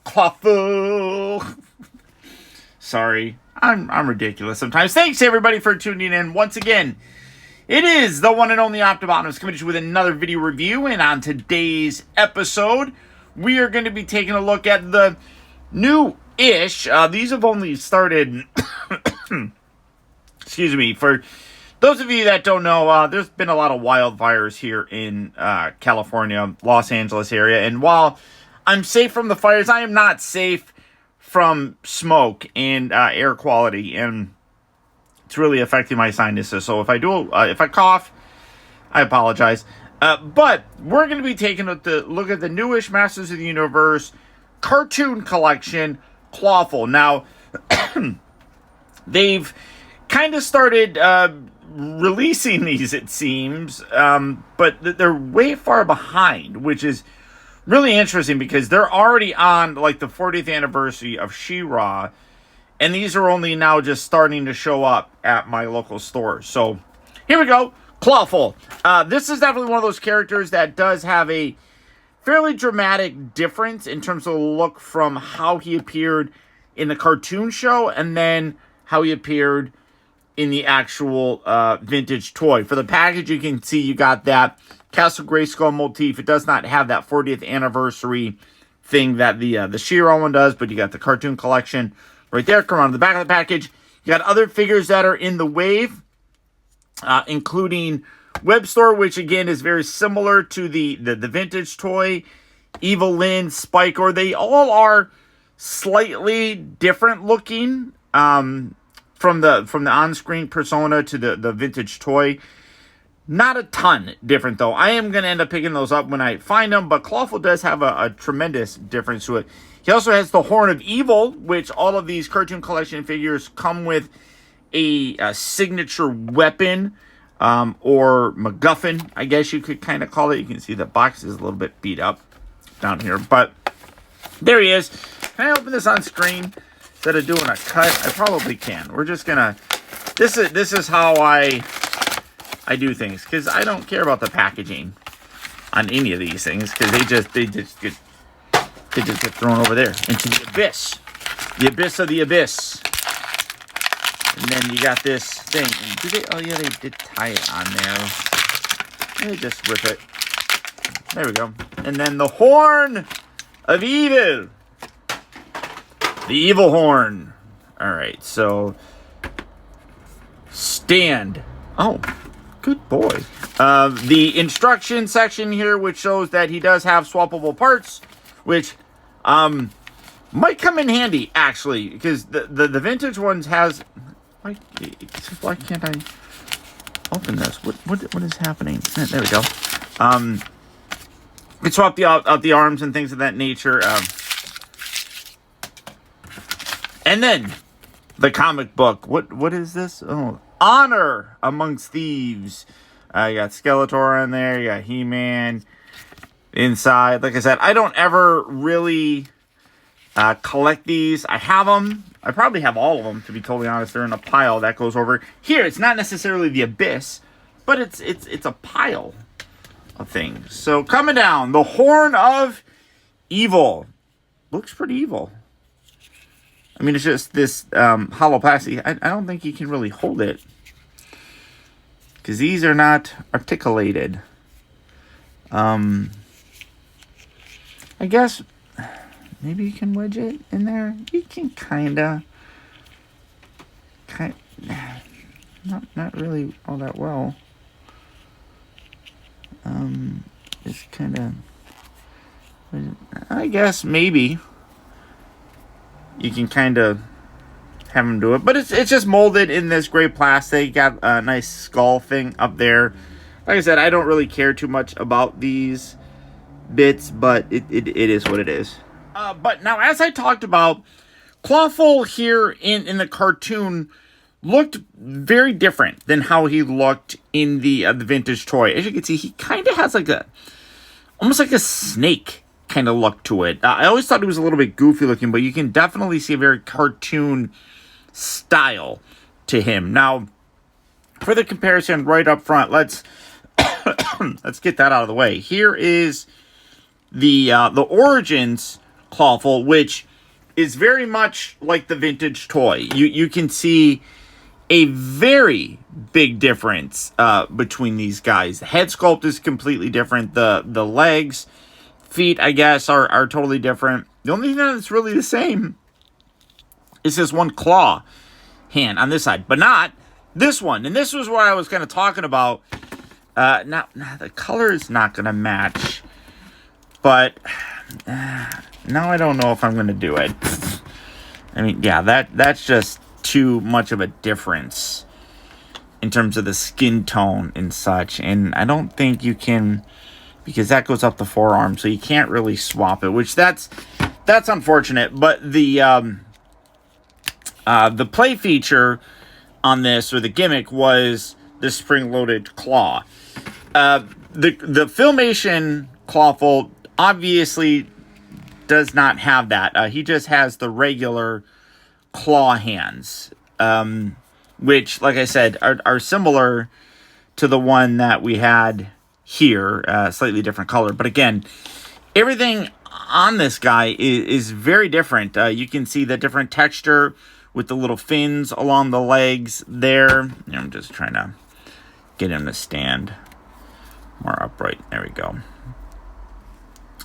Clawful. Sorry, I'm ridiculous sometimes. Thanks everybody for tuning in once again. It is the one and only Optibotimus coming to you with another video review, and on today's episode, we are going to be taking a look at the new-ish. These have only started. Excuse me. For those of you that don't know, there's been a lot of wildfires here in California, Los Angeles area. And while I'm safe from the fires, I am not safe from smoke and air quality. And it's really affecting my sinuses. So if I cough, I apologize. But we're going to be taking a look at the newish Masters of the Universe Cartoon Collection CLAWFUL. Now, they've kind of started releasing these, it seems, but they're way far behind, which is really interesting because they're already on like the 40th anniversary of She-Ra, and these are only now just starting to show up at my local store. So here we go, CLAWFUL. This is definitely one of those characters that does have a fairly dramatic difference in terms of the look from how he appeared in the cartoon show and then how he appeared in the actual vintage toy. For the package, you can see you got that Castle Grayskull motif. It does not have that 40th anniversary thing that the She-Ra one does, but you got the cartoon collection right there. Come around the back of the package. You got other figures that are in the wave, including Web Store, which again is very similar to the vintage toy. Evil Lyn, Spike, or they all are slightly different looking. From the on-screen persona to the vintage toy. Not a ton different, though. I am going to end up picking those up when I find them, but CLAWFUL does have a tremendous difference to it. He also has the Horn of Evil, which all of these cartoon collection figures come with a signature weapon, or MacGuffin, I guess you could kind of call it. You can see the box is a little bit beat up down here, but there he is. Can I open this on screen? Instead of doing a cut, I probably can. We're just gonna. This is how I do things, because I don't care about the packaging on any of these things, because they just get thrown over there into the abyss of the abyss. And then you got this thing. Oh yeah, they did tie it on there. Let me just rip it. There we go. And then the Horn of Evil. The Evil Horn. Alright, so stand. Oh, good boy. The instruction section here, which shows that he does have swappable parts, which might come in handy, actually, because the vintage ones has... Why can't I open this? What is happening? There we go. You can swap out the arms and things of that nature. And then, the comic book. What is this? Oh, Honor Amongst Thieves. You got Skeletor in there. You got He-Man inside. Like I said, I don't ever really collect these. I have them. I probably have all of them, to be totally honest. They're in a pile that goes over here. It's not necessarily the abyss, but it's a pile of things. So, coming down, the Horn of Evil. Looks pretty evil. I mean, it's just this hollow plastic. I don't think you can really hold it, because these are not articulated. I guess maybe you can wedge it in there. You can not really all that well. It's kind of, I guess maybe you can kind of have them do it. But it's just molded in this gray plastic. Got a nice skull thing up there. Like I said, I don't really care too much about these bits, but it is what it is. But now, as I talked about, CLAWFUL here in the cartoon looked very different than how he looked in the vintage toy. As you can see, he kind of has like almost like a snake kind of look to it. I always thought it was a little bit goofy looking, but you can definitely see a very cartoon style to him. Now, for the comparison right up front, let's let's get that out of the way. Here is the Origins Clawful, which is very much like the vintage toy. You can see a very big difference between these guys. The head sculpt is completely different. The legs, feet, I guess, are totally different. The only thing that's really the same is this one claw hand on this side, but not this one. And this was what I was kind of talking about. Now the color is not going to match, but now I don't know if I'm going to do it. I mean, yeah, that's just too much of a difference in terms of the skin tone and such. And I don't think you can, because that goes up the forearm, so you can't really swap it, which that's unfortunate. But the play feature on this, or the gimmick, was the spring-loaded claw. The Filmation Clawful obviously does not have that. He just has the regular claw hands, which, like I said, are similar to the one that we had here, slightly different color. But again, everything on this guy is very different. You can see the different texture with the little fins along the legs there. I'm just trying to get him to stand more upright. There we go.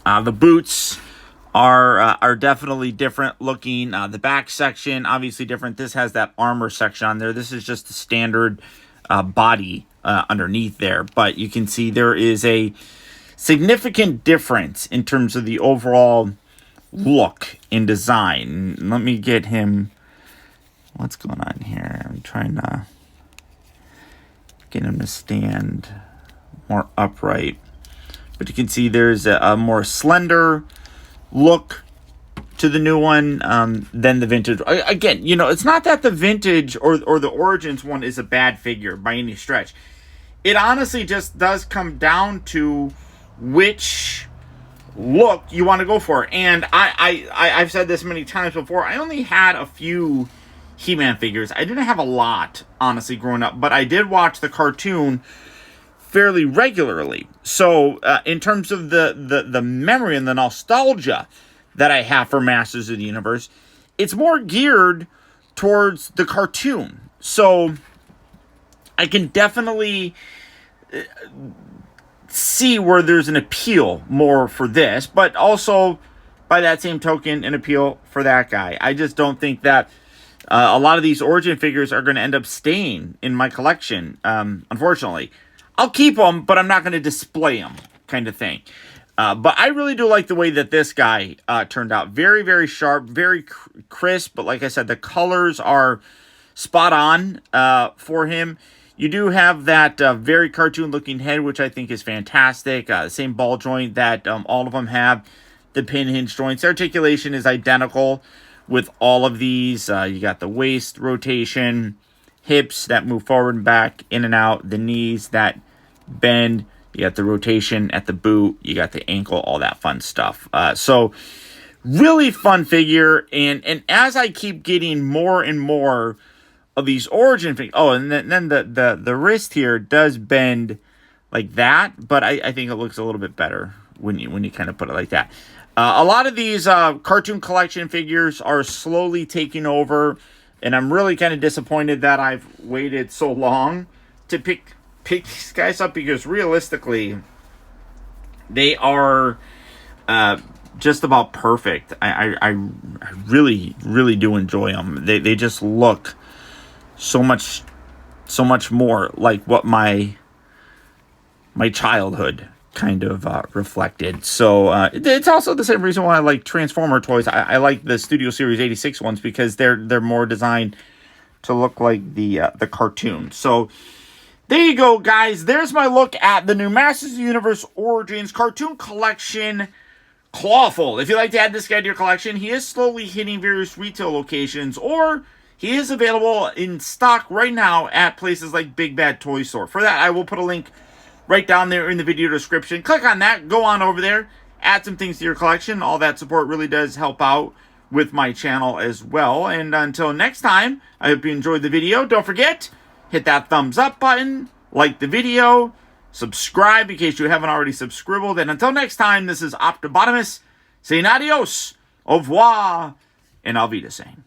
The boots are definitely different looking. The back section, obviously different. This has that armor section on there. This is just the standard body underneath there. But you can see there is a significant difference in terms of the overall look and design. Let me get him. What's going on here? I'm trying to get him to stand more upright. But you can see there's a more slender look to the new one than the vintage. Again, you know, it's not that the vintage or the Origins one is a bad figure by any stretch. It honestly just does come down to which look you want to go for. And I've said this many times before. I only had a few He-Man figures. I didn't have a lot, honestly, growing up. But I did watch the cartoon fairly regularly. So in terms of the memory and the nostalgia that I have for Masters of the Universe, it's more geared towards the cartoon. So I can definitely see where there's an appeal more for this, but also by that same token, an appeal for that guy. I just don't think that a lot of these Origin figures are going to end up staying in my collection, unfortunately. I'll keep them, but I'm not going to display them, kind of thing. But I really do like the way that this guy turned out. Very, very sharp, very crisp. But like I said, the colors are spot on for him. You do have that very cartoon-looking head, which I think is fantastic. The same ball joint that all of them have. The pin hinge joints. The articulation is identical with all of these. You got the waist rotation, hips that move forward and back, in and out, the knees that bend. You got the rotation at the boot. You got the ankle, all that fun stuff. So really fun figure. And as I keep getting more and more of these Origin figures. Oh, and then the wrist here does bend like that. But I think it looks a little bit better when you kind of put it like that. A lot of these cartoon collection figures are slowly taking over. And I'm really kind of disappointed that I've waited so long to pick these guys up, because realistically, they are just about perfect. I really, really do enjoy them. They just look so much more like what my childhood kind of reflected. So it's also the same reason why I like Transformer toys. I like the Studio Series 86 ones, because they're more designed to look like the cartoon. So there you go, guys. There's my look at the new Masters of the Universe Origins Cartoon Collection CLAWFUL. If you'd like to add this guy to your collection, he is slowly hitting various retail locations, or he is available in stock right now at places like Big Bad Toy Store. For that, I will put a link right down there in the video description. Click on that. Go on over there. Add some things to your collection. All that support really does help out with my channel as well. And until next time, I hope you enjoyed the video. Don't forget, hit that thumbs up button, like the video, Subscribe in case you haven't already subscribed. And until next time, this is Optibotimus saying adios, au revoir, and I'll be the same.